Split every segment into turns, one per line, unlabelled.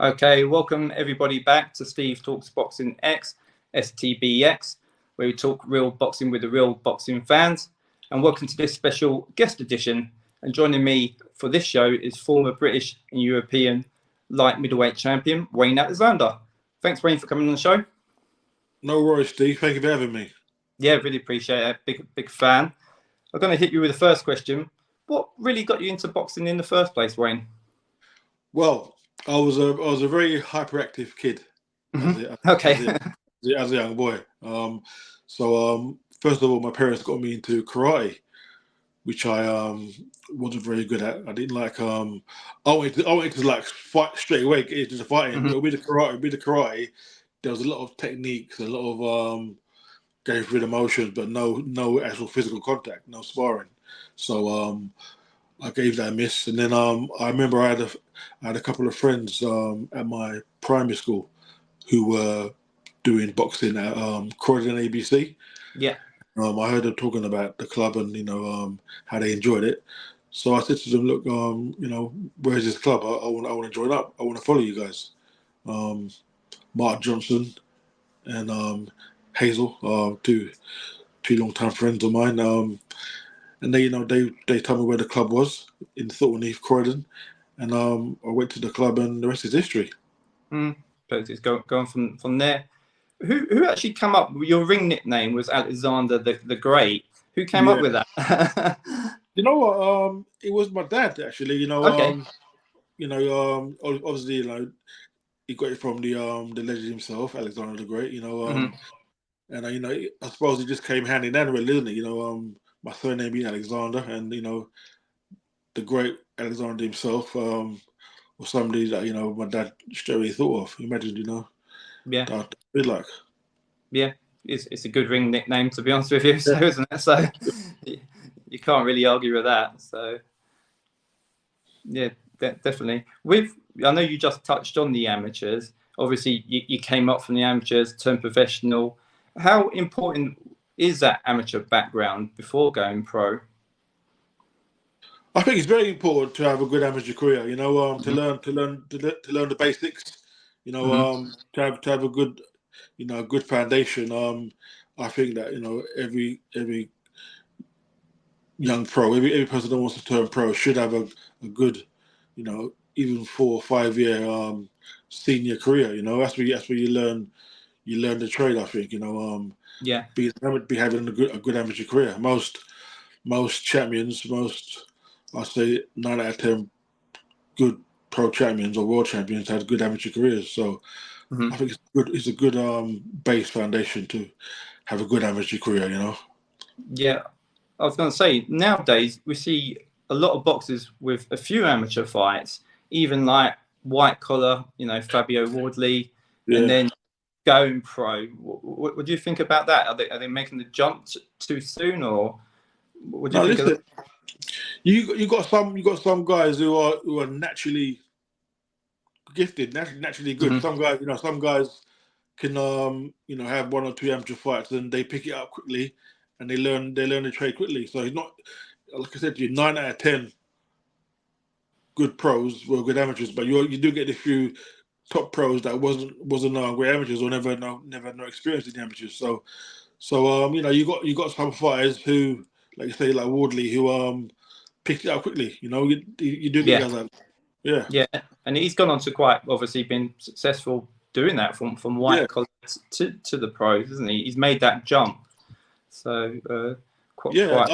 Okay, welcome everybody back to Steve Talks Boxing X, STBX, where we talk real boxing with the real boxing fans. And welcome to this special guest edition. And joining me for this show is former British and European light middleweight champion, Wayne Alexander. Thanks, Wayne, for coming on the show.
No worries, Steve. Thank you for having me.
Yeah, really appreciate it. Big fan. I'm going to hit you with the first question. What really got you into boxing in the first place, Wayne?
Well, I was a very hyperactive kid as a young boy. First of all, my parents got me into karate, which I wasn't very good at. I didn't like. I wanted to like fight straight away, get into the fighting. But with the karate, there was a lot of techniques, a lot of going through the motions, but no actual physical contact, no sparring. So I gave that a miss, and then I remember I had a couple of friends at my primary school who were doing boxing at Croydon ABC.
Yeah.
I heard them talking about the club and how they enjoyed it. So I said to them, look, where's this club? I want to join up. I want to follow you guys. Mark Johnson and Hazel, two long-time friends of mine. And they told me where the club was in Thornheath, Croydon, and I went to the club, and the rest is history.
So it's going from there. Who actually came up? Your ring nickname was Alexander the Great. Who came up with that?
You know what? It was my dad actually.
Okay.
Obviously, he got it from the legend himself, Alexander the Great. And I suppose it just came hand in hand, really, isn't it? My surname being Alexander, and the great Alexander himself was somebody that my dad straight away thought of. Imagine,
Yeah.
That be like.
Yeah, it's a good ring nickname, to be honest with you. So isn't it? So you can't really argue with that. So yeah, definitely. I know you just touched on the amateurs. Obviously, you came up from the amateurs, turned professional. How important is that amateur background before going pro?
I think it's very important to have a good amateur career. To learn the basics. To have a good a good foundation. I think that every young pro, every person that wants to turn pro should have a good even 4 or 5 year senior career. That's where you learn the trade. I think be having a good amateur career. Most champions, I say 9 out of 10 good pro champions or world champions had good amateur careers. So I think it's a good base foundation to have a good amateur career.
Yeah, I was going to say, nowadays we see a lot of boxers with a few amateur fights, even like white collar, Fabio Wardley, and then going pro. What do you think about that? Are they making the jump too soon, or what do you think?
Listen, you got some guys who are naturally gifted, naturally good. Some guys can have 1 or 2 amateur fights and they pick it up quickly and they learn the trade quickly. So he's not, like I said to you, 9 out of 10 good pros were good amateurs, but you do get a few top pros that wasn't great amateurs or never no experience in the amateurs. So you got some fighters who, like you say, like Wardley, who picked it up quickly. You do get guys like that.
Yeah, and he's gone on to quite obviously been successful doing that from white collar to the pros, isn't he? He's made that jump. So
I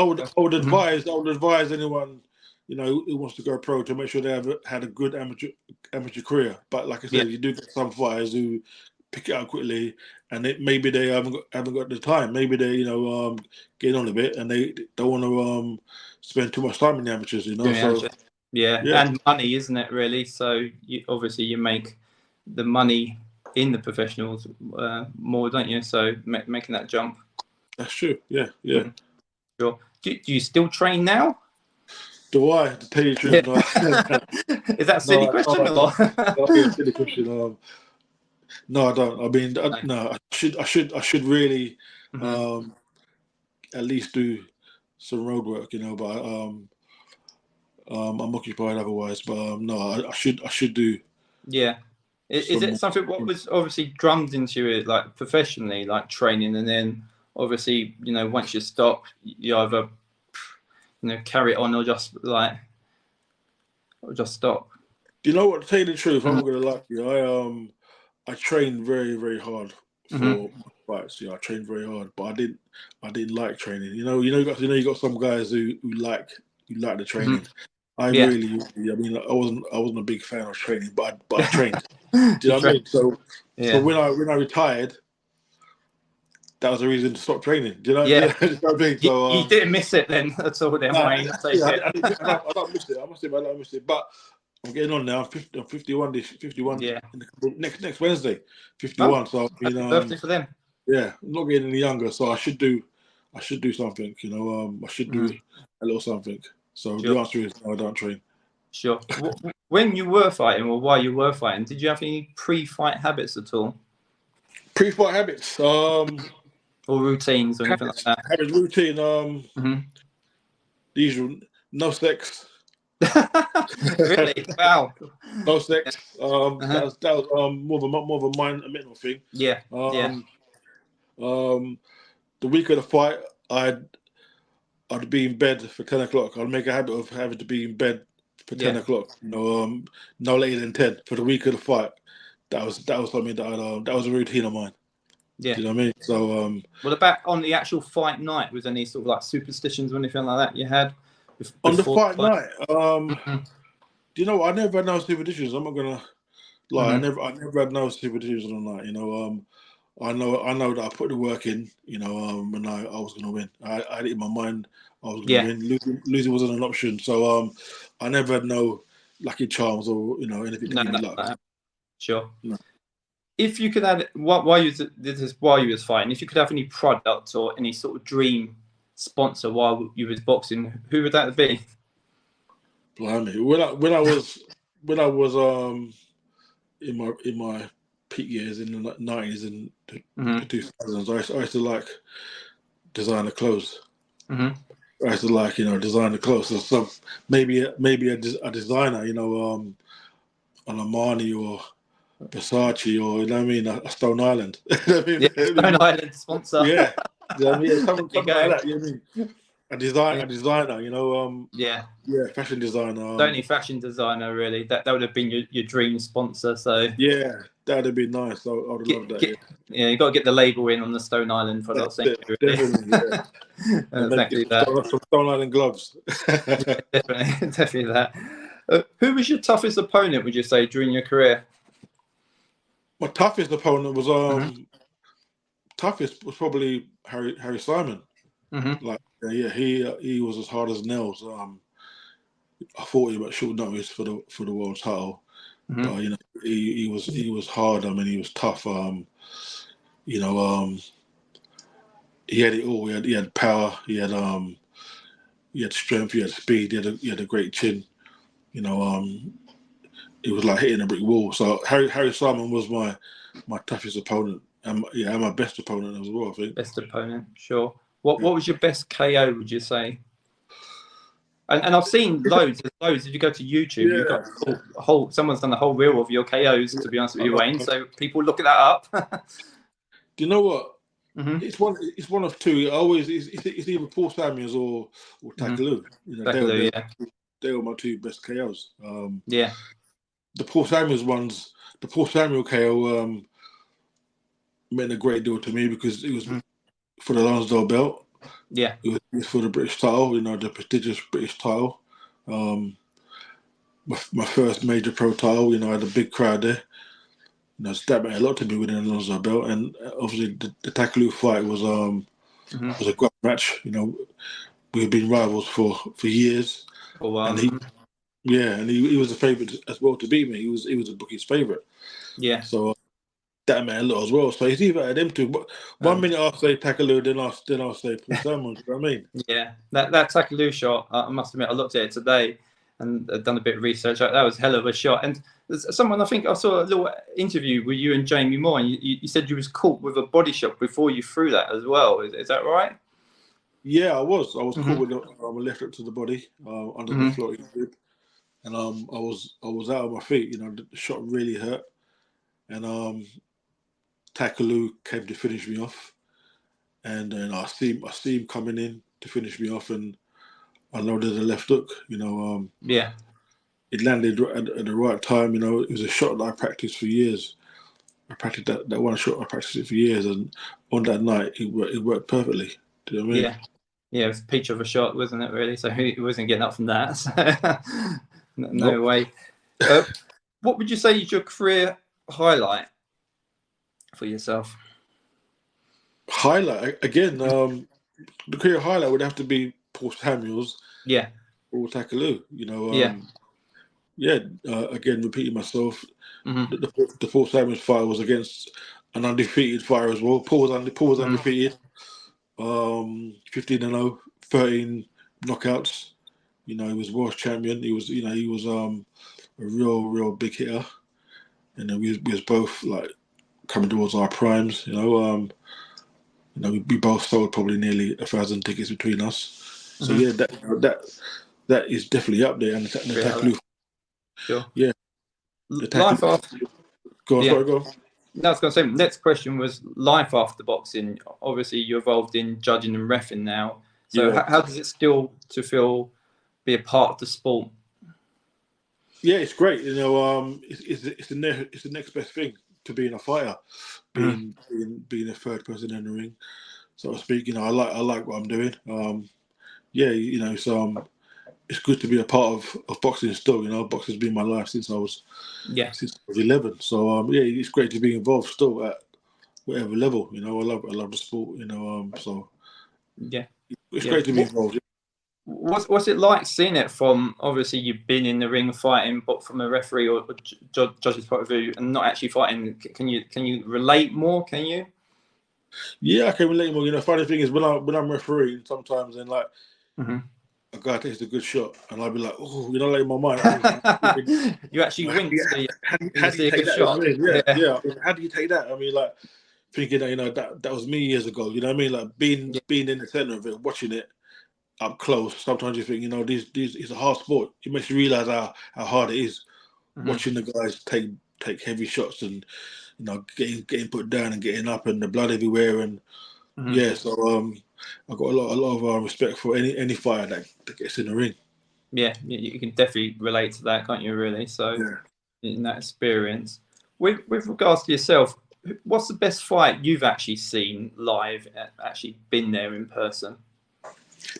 would advise anyone who wants to go pro to make sure they have had a good amateur career. But like I said, you do get some fighters who pick it up quickly, and maybe they haven't got the time. Maybe they get on a bit and they don't want to spend too much time in the amateurs.
And money, isn't it, really? So you make the money in the professionals more, don't you? So making that jump.
That's true. Yeah.
Sure. Do you still train now?
Do I? To tell you the truth, no.
Is that a silly question?
Silly question. No, I don't. I mean, no. I should really at least do some road work, But I'm occupied otherwise. But no, I should do.
Yeah. Is it something what was obviously drummed into you like professionally, like training, and then obviously once you stop, you either carry it on or just stop?
You know what? To tell you the truth, I'm not gonna lie to you. I trained very, very hard for fights. Yeah, I trained very hard, but I didn't like training. You got some guys who like the training. I really, I mean, I wasn't a big fan of training, but I trained. Do you know what I mean? So when I retired, that was the reason to stop training. Do you know?
Yeah.
Do you know what I mean? So
you didn't miss it then at all. Then
I don't miss it. I must say, I don't miss it. But I'm getting on now. I'm 51. 51.
Yeah.
Next Wednesday, 51.
Oh,
so
happy birthday for them.
Yeah, I'm not getting any younger, so I should do something. I should do a little something. So the answer is no, I don't train.
Sure. When you were fighting, or while you were fighting, did you have any pre-fight habits at all?
Pre-fight habits,
or routines, or anything like that?
Habits, routine. The usual. No sex.
Really? Wow.
No sex. That was more of a mental thing.
Yeah.
The week of the fight, I'd be in bed for 10 o'clock. I'd make a habit of having to be in bed for 10 o'clock. No later than 10 for the week of the fight. That was something that was a routine of mine.
Yeah.
Do you know what I mean? So
what about on the actual fight night? Was there any sort of like superstitions or anything like that you had?
On the fight night, do you know what? I never had no superstitions. I'm not gonna lie. I never had no superstitions on the night. I know that I put the work in. And I was gonna win. I had it in my mind I was gonna win. Losing wasn't an option. So I never had no lucky charms or anything to give me luck.
Sure.
No.
If you could add while you was fighting, if you could have any product or any sort of dream sponsor while you was boxing, who would that be?
Blimey. When I was in my peak years in the 90s and the 2000s, I used to like designer clothes. I used to like designer clothes. So maybe a designer, an Armani or Versace, or a Stone Island.
Stone Island sponsor.
Yeah. Something like that. You know what I mean? A designer, fashion designer.
Only fashion designer, really. That would have been your dream sponsor. So
yeah, that would have been nice. I would have loved that.
You got to get the label in on the Stone Island product.
Definitely, yeah.
Exactly that.
Some Stone Island gloves.
Definitely that. Who was your toughest opponent, would you say, during your career?
My toughest opponent was toughest was probably Harry Simon. He was as hard as nails. I fought him at short notice for the world title, but he was hard. I mean, he was tough. He had it all. He had power. He had strength. He had speed. He had a great chin. It was like hitting a brick wall. So Harry Simon was my toughest opponent, and my best opponent as well, I think.
Best opponent, sure. What was your best KO, would you say? And I've seen loads. If you go to YouTube, you've got someone's done a whole reel of your KOs. To be honest with you, Wayne, so people look at that up.
Do you know what? It's one of two. It's either Paul Samuels or Takaloo. They were my two best KOs. The Paul Samuel KO meant a great deal to me because it was for the Lonsdale belt.
Yeah,
it was for the British title. The prestigious British title. My first major pro title. I had a big crowd there. That meant a lot to me winning the Lonsdale belt, and obviously the Takaloo fight was a great match. We've been rivals for years.
Oh wow.
And he was a favourite as well to beat me. He was the bookie's favourite.
Yeah.
So that meant a lot as well. So it's either of them two. But 1 minute I'll say Takaloo, then I'll say Paul Samuels. You know what I mean?
Yeah. That Takaloo shot, I must admit, I looked at it today and done a bit of research. That was a hell of a shot. And someone, I think I saw a little interview with you and Jamie Moore, and you said you was caught with a body shot before you threw that as well. Is that right?
Yeah, I was caught with a left hook to the body under the floating grip, and I was out of my feet. The shot really hurt, and Takalu came to finish me off, and then I see him coming in to finish me off, and I loaded the left hook.
Yeah.
It landed at the right time. It was a shot that I practiced for years. I practiced that one shot. I practiced it for years, and on that night, it worked perfectly. Do you know what I mean?
Yeah. Yeah, it was a peach of a shot, wasn't it, really? So he wasn't getting up from that. So no
Nope.
way. What would you say is your career highlight for yourself?
Highlight again. The career highlight would have to be Paul Samuels
Yeah.
or Takalu.
Yeah.
Again, repeating myself.
Mm-hmm.
The Paul Samuels fight was against an undefeated fighter as well. Paul was undefeated. 15-0, 13 knockouts. He was world champion. He was a real big hitter. And then we was both like coming towards our primes. We both sold probably nearly 1,000 tickets between us. So
Mm-hmm.
that is definitely up there. And the Takalu,
Sure.
yeah, the
Life
Takalu.
after.
Go on,
Yeah.
sorry, go on.
No, I was going to say, next question was life after boxing. Obviously, you're involved in judging and reffing now. So
Yeah.
how does it still to be a part of the sport?
Yeah, it's great. It's the next best thing to being a fighter, being a third person in the ring, so to speak. I like what I'm doing. It's good to be a part of boxing still. Boxing's been my life since I was 11. So it's great to be involved still at whatever level. I love the sport. So it's great to be involved.
What's it like seeing it from, obviously you've been in the ring fighting, but from a referee or judge's point of view, and not actually fighting? Can you relate more? Can you?
Yeah, I can relate more. Funny thing is when I'm refereeing sometimes, and like a guy takes a good shot, and I'll be like, oh, like in my mind,
you actually wince.
How do you take that?
Shot.
Yeah. How do you take that? I mean, like thinking that that was me years ago. You know what I mean? Like being in the center of it, watching it up close. Sometimes you think, these it's a hard sport. It makes you realize how hard it is watching the guys take heavy shots and getting put down and getting up and the blood everywhere and so I've got a lot of respect for any fighter that gets in the ring.
Yeah, you can definitely relate to that, can't you? Really. So in that experience, with regards to yourself, what's the best fight you've actually seen live? Actually been there in person?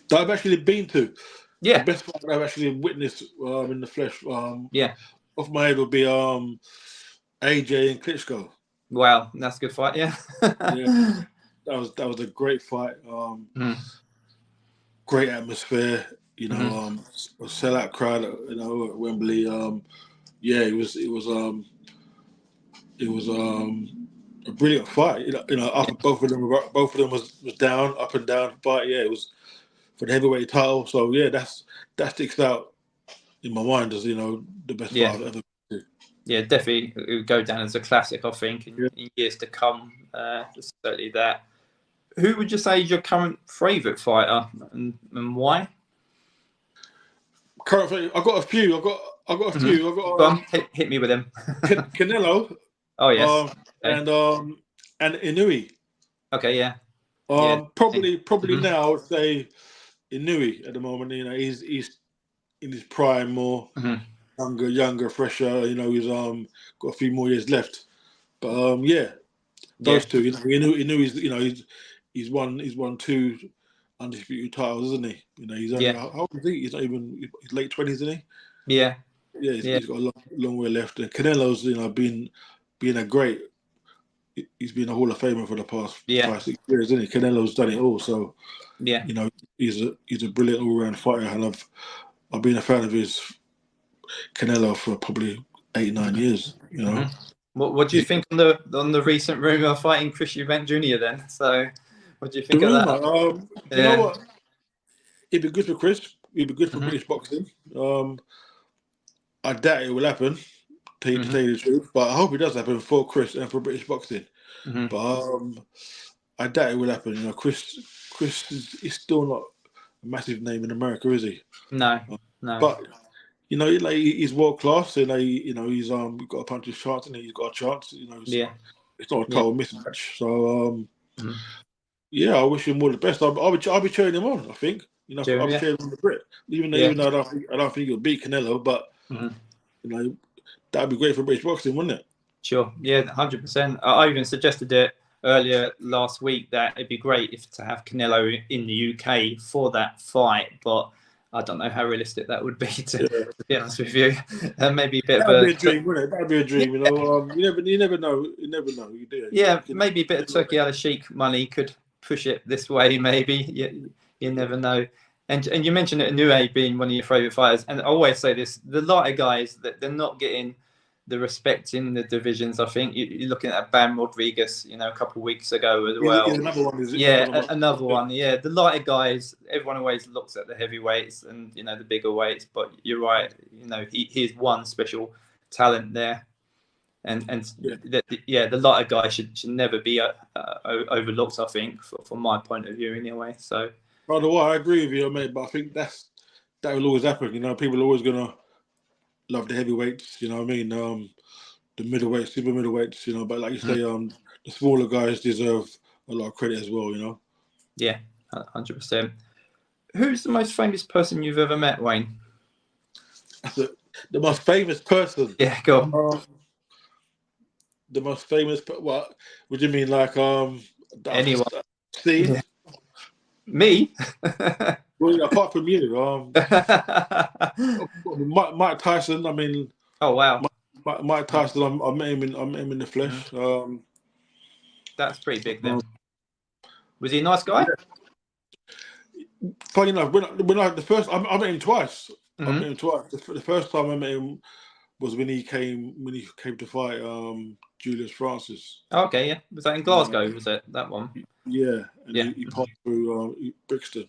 That I've actually been to.
Yeah.
The best fight I've actually witnessed in the flesh. Off my head would be AJ and Klitschko.
Wow, that's a good fight. Yeah.
Yeah. That was a great fight. Great atmosphere. A sellout crowd. At Wembley. It was a brilliant fight. Both of them was down, up and down fight. Yeah, it was for the heavyweight title. So yeah, that sticks out in my mind as the best fight I've ever been to.
Yeah, definitely it would go down as a classic, I think, in years to come. Certainly that. Who would you say is your current favourite fighter and why?
Current favorite, I've got a few. I've got a few. I've got
Go on, hit me with them.
Canelo.
Oh yes.
And Inouye.
Okay, yeah.
Probably now I would say Inouye at the moment. He's in his prime, more younger, fresher. He's got a few more years left. But those two. Inouye's he's won 2 undisputed titles, isn't he? He's only how old is he? He's not even he's late 20s, isn't he?
Yeah.
Yeah, he's got a long way left. And Canelo's been a great. He's been a Hall of Famer for the past 5-6 years, isn't he? Canelo's done it all. So he's a brilliant all-round fighter, and I've been a fan of his Canelo for probably 8-9 years.
What do you think on the recent rumor of fighting Chris Eubank Jr. then? So what do you think of that?
You know what? It'd be good for Chris. It'd be good for British boxing. I doubt it will happen, to tell you the truth, but I hope it does happen for Chris and for British boxing. But I doubt it will happen. Chris is still not a massive name in America, is he?
No.
But you know, like he's world class, and you know, he's got a puncher's chance, and he's got a chance. You know,
Yeah.
it's not a
Yeah.
total mismatch. So
Mhm.
yeah, I wish him all the best. I'll be cheering him on. I think, you know, I'll be
Yeah.
cheering on the Brit, even
Yeah.
though I don't think he'll beat Canelo, but
Mhm.
you know, that'd be great for British boxing, wouldn't it?
Sure. Yeah, 100%. I even suggested it earlier last week that it'd be great if to have Canelo in the UK for that fight, but I don't know how realistic that would be to be honest with you. Maybe a bit of
That'd be
a
a dream, wouldn't it? That'd be a dream, you know. You never know. You never know. You do.
yeah,
You
maybe a bit of Turkey Al Sheikh money could push it this way. Maybe you never know. And you mentioned it, Inoue being one of your favourite fighters, and I always say this: the lighter guys that they're not getting the respect in the divisions. I think you're looking at Bam Rodriguez, you know, a couple of weeks ago as
Here's
well.
another one.
Yeah, another one. Yeah, the lighter guys. Everyone always looks at the heavyweights and you know the bigger weights, but you're right. You know, he's one special talent there. And the lighter guy should never be overlooked. I think, from my point of view, anyway. So,
by the way, I agree with you, mate. But I think that will always happen. You know, people are always gonna love the heavyweights. You know what I mean? The middleweights, super middleweights. You know, but like you say, the smaller guys deserve a lot of credit as well. You know.
yeah, 100%. Who's the most famous person you've ever met, Wayne?
The most famous person.
Yeah, go on.
The most famous. What would you mean? Like
Anyone?
seen?
Yeah. Me?
Well, apart from you, Mike Tyson. I mean,
oh wow,
Mike Tyson. I met him in the flesh.
That's pretty big then. Was he a nice guy?
Funny enough, when I I met him twice. I
Mm-hmm.
met him twice. The first time I met him was when he came to fight Julius Francis.
Okay, yeah. Was that in Glasgow? Was it that one?
Yeah, and
Yeah.
he passed through Brixton.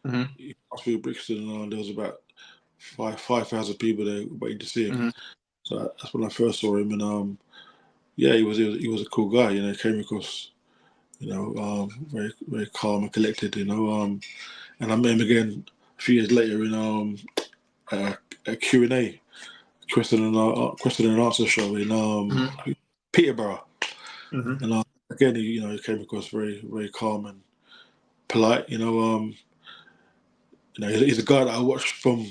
Mm-hmm.
He passed through Brixton, and there was about 5,000 people there waiting to see him.
Mm-hmm.
So that's when I first saw him, and yeah, he was a cool guy. You know, he came across, you know, very very calm and collected. You know, and I met him again a few years later in a Q&A, question and answer show in Peterborough.
Mm-hmm.
And again, he came across very very calm and polite. You know, he's a guy that I watched from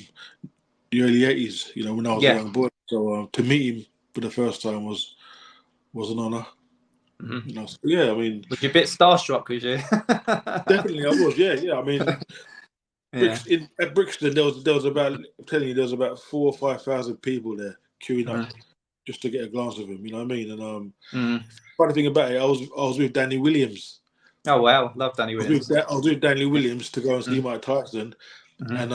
the early '80s. You know, when I was a young boy. So to meet him for the first time was an honor.
Mm-hmm.
You know, so, yeah. I mean,
was you a bit starstruck? Was you?
definitely I was. Yeah. I mean,
yeah.
at Brixton there was about, I'm telling you, there was about 4,000 or 5,000 people there queuing up just to get a glance of him. You know what I mean? And funny thing about it, I was with Danny Williams.
Oh wow, love Danny Williams.
I was with Danny Williams to go and see Mike Tyson, and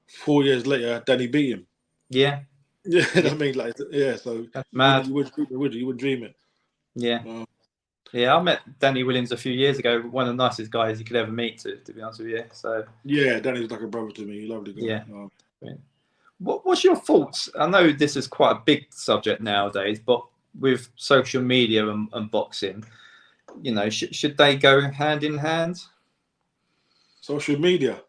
4 years later, Danny beat him.
Yeah.
Yeah, you know what I mean, like, yeah. So
that's mad.
You wouldn't dream it.
Yeah. Yeah, I met Danny Williams a few years ago. One of the nicest guys you could ever meet, to be honest with you. So
yeah, Danny's like a brother to me. Lovely guy.
Yeah. What's your thoughts? I know this is quite a big subject nowadays, but with social media and boxing, you know, should they go hand in hand?
Social media.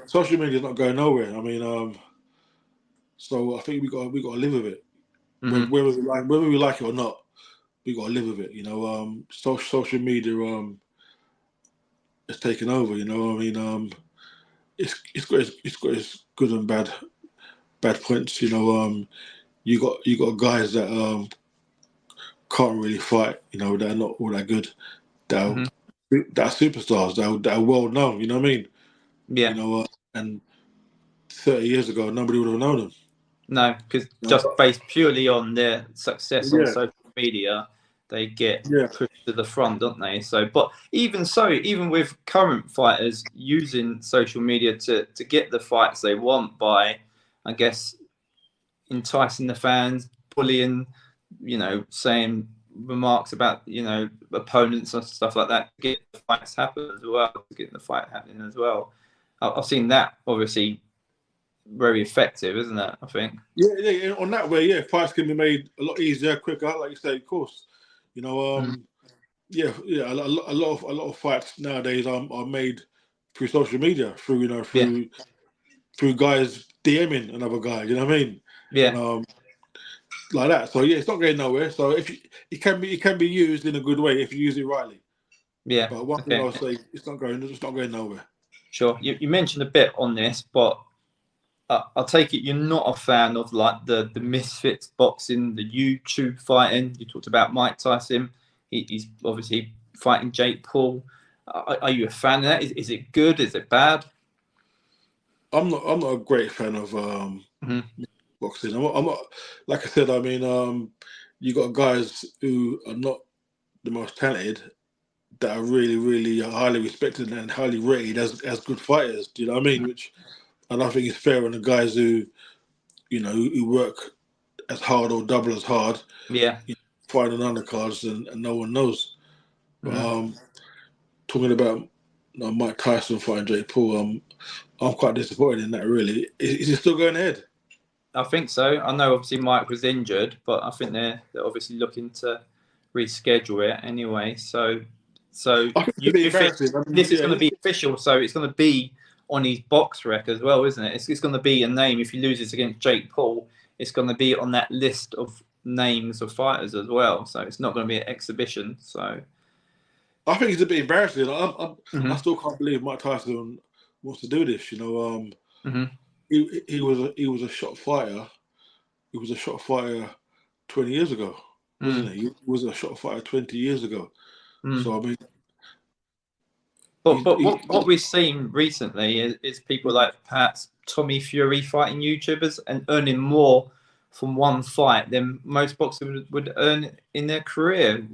Social media is not going nowhere. I mean, so I think we got to live with it, whether we like it or not. We got to live with it. You know, social media has taken over. You know, I mean, it's got its good and bad points. You know, you got guys that can't really fight. You know, that are not all that good. That are superstars. That are well known. You know what I mean?
Yeah.
You know, and 30 years ago, nobody would have known them.
No, because just based purely on their success on social media, they get pushed to the front, don't they? So, but even with current fighters using social media to get the fights they want by, I guess, enticing the fans, bullying, you know, saying remarks about, you know, opponents and stuff like that, to get the fights happen as well, to get the fight happening as well. I've seen that obviously very effective, isn't it? I think.
Yeah. On that way, fights can be made a lot easier, quicker. Like you say, of course. You know, a lot of fights nowadays are made through social media, through guys DMing another guy. You know what I mean?
Yeah.
And, like that. So yeah, it's not going nowhere. So if it can be used in a good way if you use it rightly.
Yeah.
But one thing
Okay.
I'll say, it's not going nowhere.
Sure. You mentioned a bit on this, but I'll take it you're not a fan of like the misfits boxing, the YouTube fighting. You talked about Mike Tyson. He's obviously fighting Jake Paul. Are you a fan of that? Is it good? Is it bad?
I'm not a great fan of boxing. I'm not, like I said. I mean, you got guys who are not the most talented that are really, really highly respected and highly rated as good fighters. Do you know what I mean? And I think it's fair on the guys who, who work as hard or double as hard,
Yeah.
fighting undercards and no one knows. Talking about Mike Tyson fighting Jake Paul, I'm quite disappointed in that. Really, is it still going ahead?
I think so. I know obviously Mike was injured, but I think they're obviously looking to reschedule it anyway. So
I think
you think this is going to be official? So it's going to be on his box rec as well, isn't it? It's going to be a name. If he loses against Jake Paul, it's going to be on that list of names of fighters as well. So it's not going to be an exhibition. So
I think it's a bit embarrassing. I still can't believe Mike Tyson wants to do this. He was a shot fighter. He was a shot fighter 20 years ago, wasn't he? He was a shot fighter 20 years ago. So I mean,
but what we've seen recently is people like perhaps Tommy Fury fighting YouTubers and earning more from one fight than most boxers would earn in their career.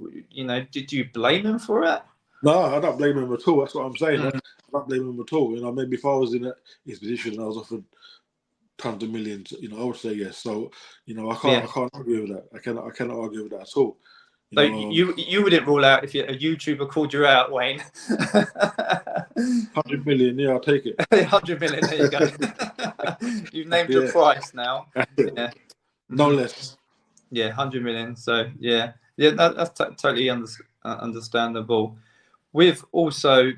Did you blame them for it?
No, I don't blame him at all. That's what I'm saying. I don't blame him at all. Maybe if I was in his position and I was offered tons of millions, I would say yes. So, I can't argue with that. I cannot argue with that at all.
So you wouldn't rule out if a YouTuber called you out, Wayne?
100 million, yeah, I'll take it.
100 million, there you go. You've named your price now. Yeah.
No less.
Yeah, 100 million. So that's totally understandable. With also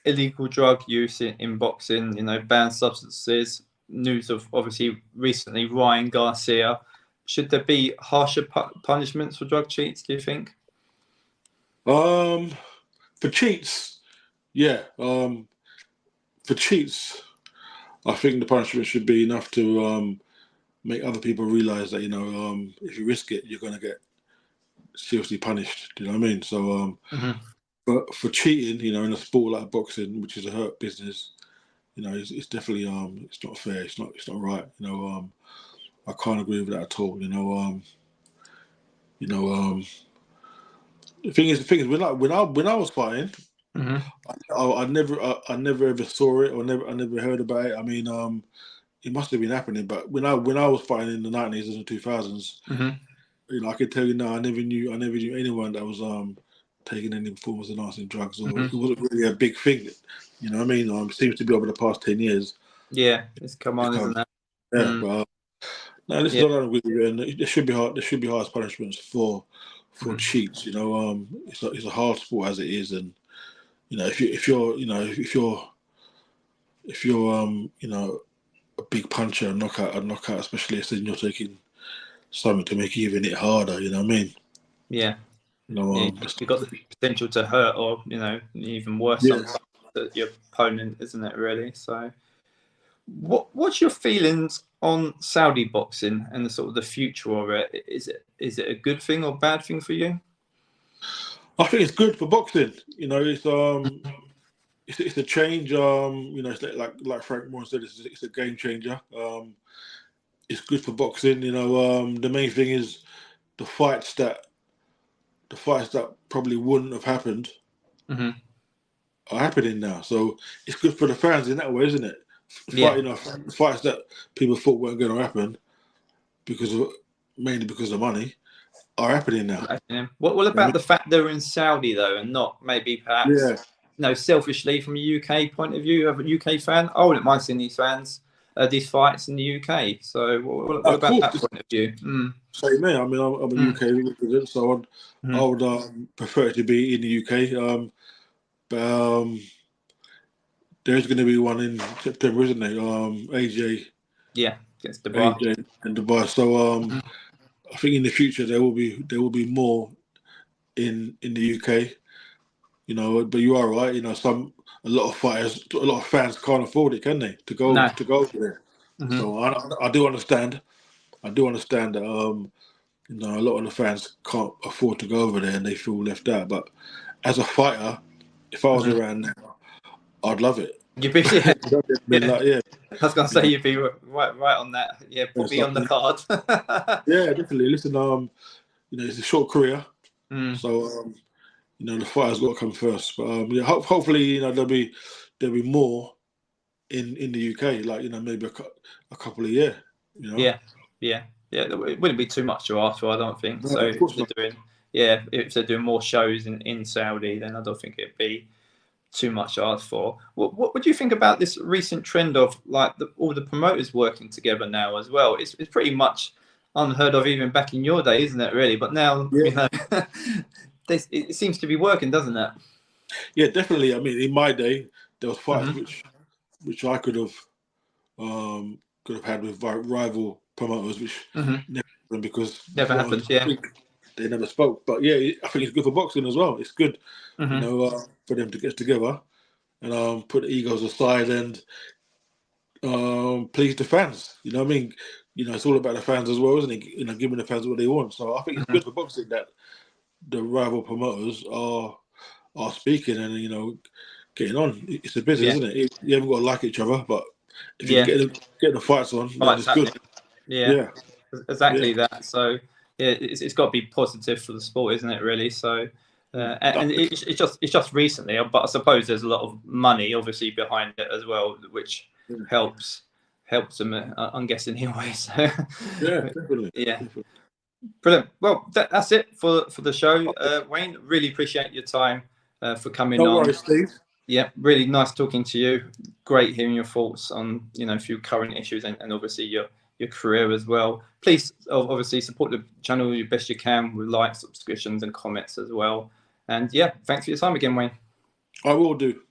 illegal drug use in boxing, banned substances, news of obviously recently Ryan Garcia. Should there be harsher punishments for drug cheats, do you think?
For cheats, yeah. For cheats, I think the punishment should be enough to make other people realise that, if you risk it, you're going to get seriously punished. Do you know what I mean? So, but for cheating, in a sport like boxing, which is a hurt business, it's definitely it's not fair. It's not right. I can't agree with that at all. The thing is, when I was fighting, I never ever saw it or I never heard about it. I mean, it must have been happening, but when I was fighting in the 90s and the 2000s, I can tell you now, I never knew anyone that was taking any form of enhancing drugs, or it wasn't really a big thing. You know what I mean? It seems to be over the past 10 years.
Yeah, it's come on, isn't it?
Yeah, but no, this is what I'm with you, and there should be harsh punishments for cheats. It's a hard sport as it is, and if you're a big puncher and knockout specialist, then you're taking something to make you even hit harder. You know what I mean?
Yeah. You've got the potential to hurt, or even worse, sometimes your opponent, isn't it? Really. So, what's your feelings on Saudi boxing and the sort of the future of it? Is it a good thing or bad thing for you?
I think it's good for boxing. It's a change. It's like Frank Moore said, it's a game changer. It's good for boxing. The main thing is the fights that probably wouldn't have happened are happening now. So it's good for the fans in that way, isn't it? Fights that people thought weren't going to happen mainly because of money are happening now.
What about the fact they're in Saudi though, and not maybe perhaps selfishly from a UK point of view, of a UK fan? I wouldn't mind seeing these fights in the UK. So what about that point of view?
Same me. I mean, I'm a UK resident, so I would prefer it to be in the UK. But there's going to be one in September, isn't there? AJ
Yeah, against Dubai.
AJ and Dubai. So I think in the future there will be more in the UK. You know, but you are right. You know, a lot of fans can't afford it, can they? To go
No.
over there. So I do understand. I do understand that you know, a lot of the fans can't afford to go over there and they feel left out. But as a fighter, if I was around now, I'd love it.
You'd be, yeah.
Like, yeah.
I was going to say you'd be right on that. Yeah, put me on the card.
Yeah, definitely. Listen, you know, it's a short career, so you know, the fighter's got to come first. But yeah, hopefully, you know, there'll be more in the UK, like, you know, maybe a couple of years. You know.
Yeah. It wouldn't be too much to ask for, I don't think.
No,
So
of course not.
if they're doing more shows in Saudi, then I don't think it'd be too much to ask for. What would you think about this recent trend of like all the promoters working together now as well? It's pretty much unheard of even back in your day, isn't it? Really, but now you know, it seems to be working, doesn't it?
Yeah, definitely. I mean, in my day, there was fights which I could have had with rival promoters, which never happened because
never happened. Yeah,
they never spoke. But yeah, I think it's good for boxing as well. It's good, you know, for them to get together and put the egos aside and please the fans. You know what I mean? You know, it's all about the fans as well, isn't it? You know, giving the fans what they want. So I think it's good for boxing that the rival promoters are speaking and, you know, getting on. It's a business, isn't it? You haven't got to like each other, but if you get the fights on, then it's good.
Yeah, exactly that. So yeah, it's got to be positive for the sport, isn't it? Really. So and it's just recently, but I suppose there's a lot of money obviously behind it as well, which helps them. I'm guessing anyway. So
yeah, definitely.
Yeah. Definitely. Brilliant. Well, that's it for the show. Wayne, really appreciate your time for coming on.
No worries, Steve.
Yeah, really nice talking to you. Great hearing your thoughts on, you know, a few current issues and obviously your career as well. Please obviously support the channel as best you can with likes, subscriptions and comments as well. And yeah, thanks for your time again, Wayne.
I will do.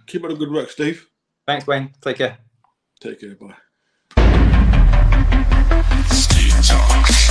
Keep up the good work, Steve.
Thanks, Wayne. Take care.
Take care. Bye. Steve Talks.